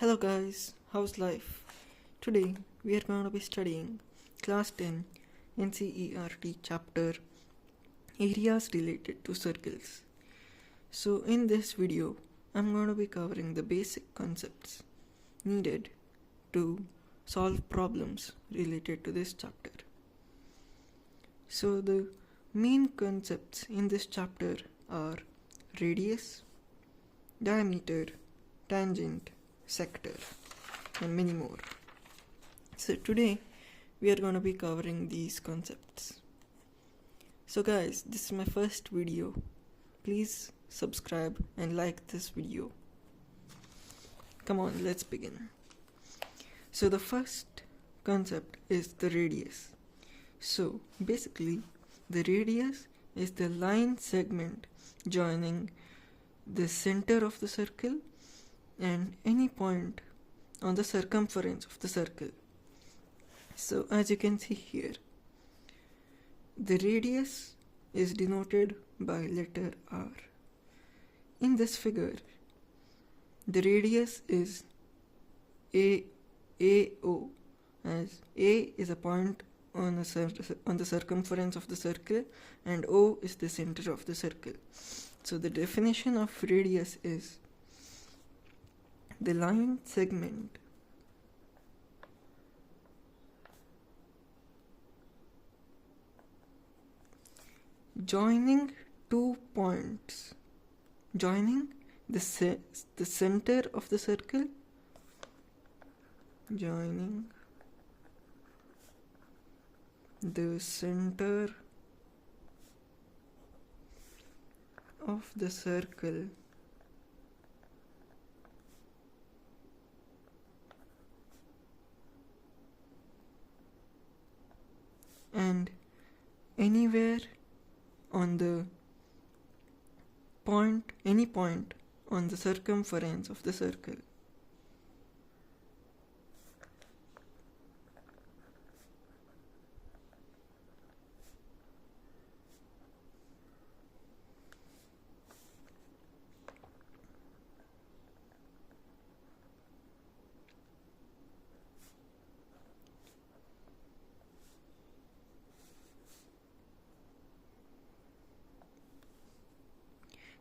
Hello guys, how's life? Today we are going to be studying Class 10 NCERT chapter Areas Related to Circles. So in this video, I'm going to be covering the basic concepts needed to solve problems related to this chapter. So the main concepts in this chapter are radius, diameter, tangent, sector, and many more. So today we are going to be covering these concepts. So guys, this is my first video. Please subscribe and like this video. Come on, let's begin. So the first concept is the radius. So basically the radius is the line segment joining the center of the circle and any point on the circumference of the circle. So as you can see here, the radius is denoted by letter R. In this figure, the radius is AO, as A is a point on the circumference of the circle and O is the center of the circle. So the definition of radius is the line segment joining two points, joining the center of the circle, joining the center of the circle and anywhere on the point, any point on the circumference of the circle.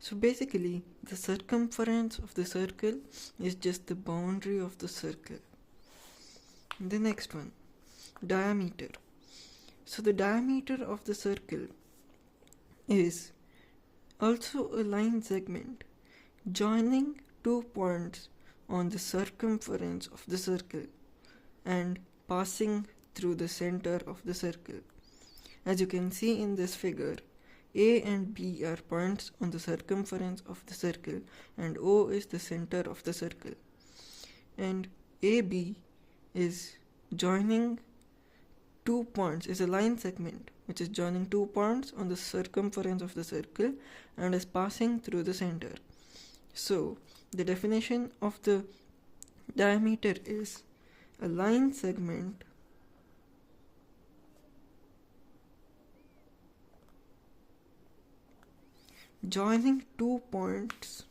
So basically, the circumference of the circle is just the boundary of the circle. The next one, diameter. So the diameter of the circle is also a line segment joining two points on the circumference of the circle and passing through the center of the circle. As you can see in this figure, A and B are points on the circumference of the circle and O is the center of the circle. And AB is joining two points, is a line segment which is joining two points on the circumference of the circle and is passing through the center. So the definition of the diameter is a line segment joining two points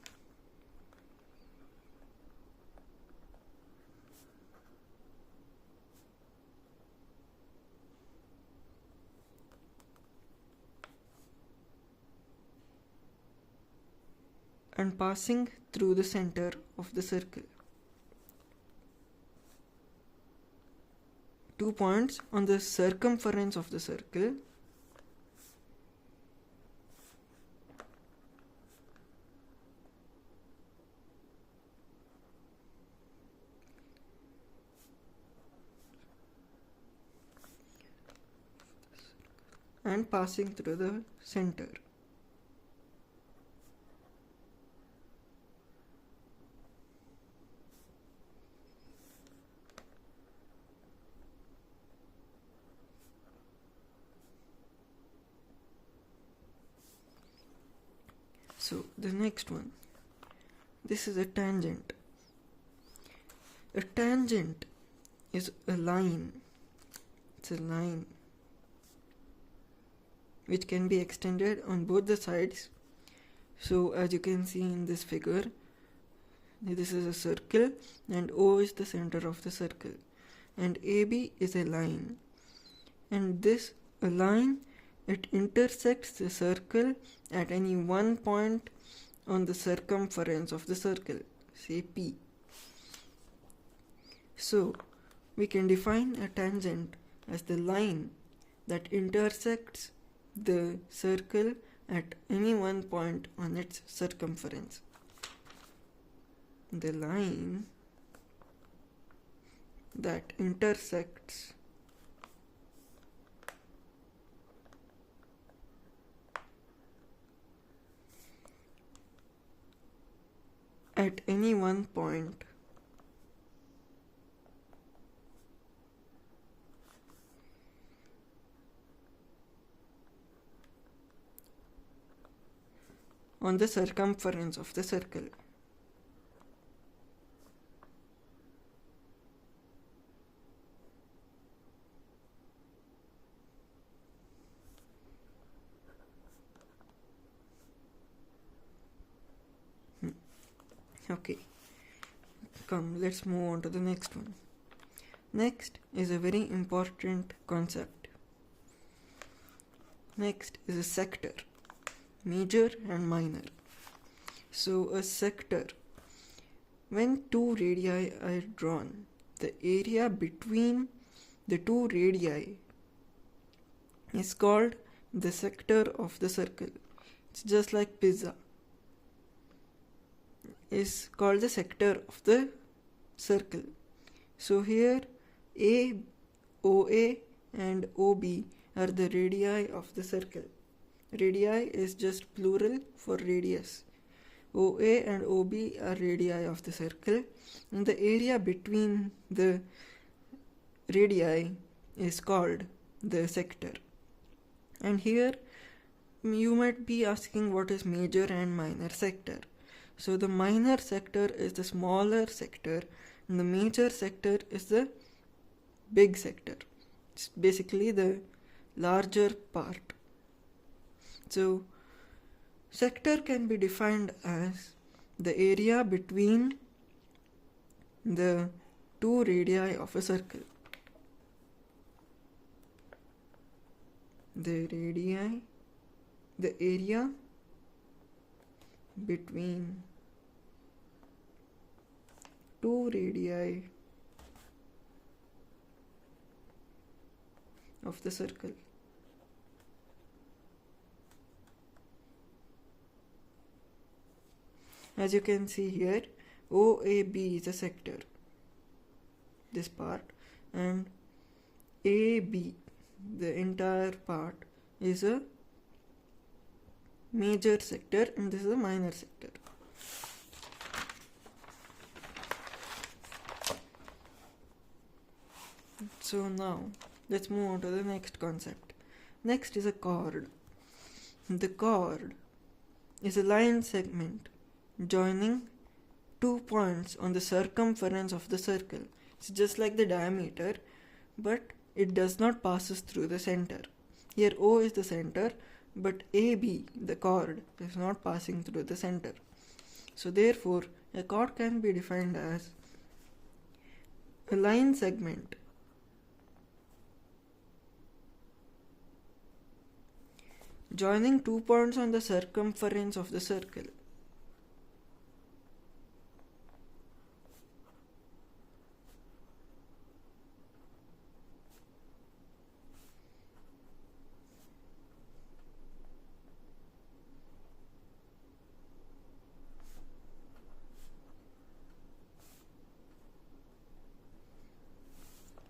and passing through the center of the circle. Two points on the circumference of the circle and passing through the center. So the next one, this is a tangent. A tangent is a line. It's a line which can be extended on both the sides. So as you can see in this figure, This is a circle and O is the center of the circle, and AB is a line, and this a line, it intersects the circle at any one point on the circumference of the circle, say P. So we can define a tangent as the line that intersects the circle at any one point on its circumference. The line that intersects at any one point on the circumference of the circle. Okay, come, let's move on to the next one. Next is a very important concept. Next is a sector, major and minor. So a sector, when two radii are drawn, the area between the two radii is called the sector of the circle. It's just like pizza is called the sector of the circle. So here OA and OB are the radii of the circle. Radii is just plural for radius. OA and OB are radii of the circle, and the area between the radii is called the sector. And here you might be asking, what is major and minor sector? So the minor sector is the smaller sector, and the major sector is the big sector. It's basically the larger part. So sector can be defined as the area between the two radii of a circle. The area between two radii of the circle. As you can see here, OAB is a sector, this part, and AB, the entire part, is a major sector, and this is a minor sector. So now let's move on to the next concept. Next is a chord. The chord is a line segment joining 2 points on the circumference of the circle. It's just like the diameter, but it does not passes through the center. Here O is the center, but AB, the chord, is not passing through the center. So therefore, a chord can be defined as a line segment joining 2 points on the circumference of the circle.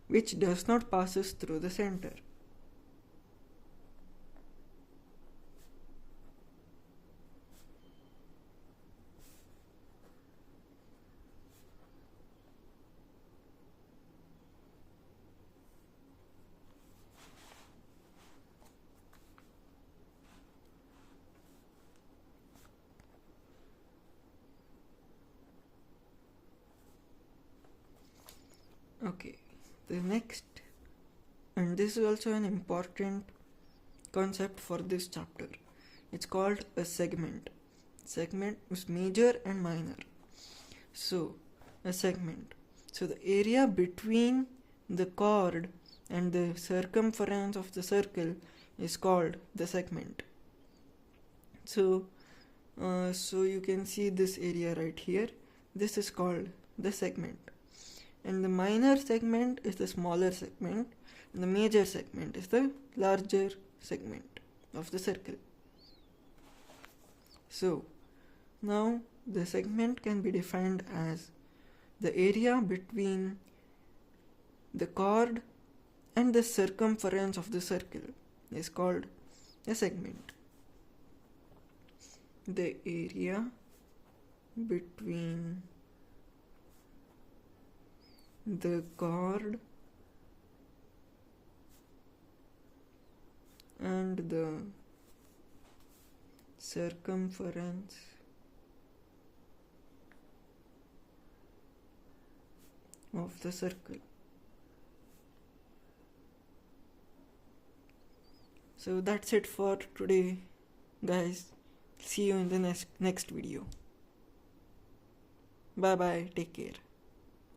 Which does not passes through the center. Okay, the next, and this is also an important concept for this chapter. It's called a segment. Segment is major and minor. So, a segment. So, the area between the chord and the circumference of the circle is called the segment. So you can see this area right here. This is called the segment. And the minor segment is the smaller segment, and the major segment is the larger segment of the circle. So, now the segment can be defined as the area between the chord and the circumference of the circle is called a segment. The area between the chord and the circumference of the circle. So that's it for today, guys. See you in the next video. Bye bye. Take care.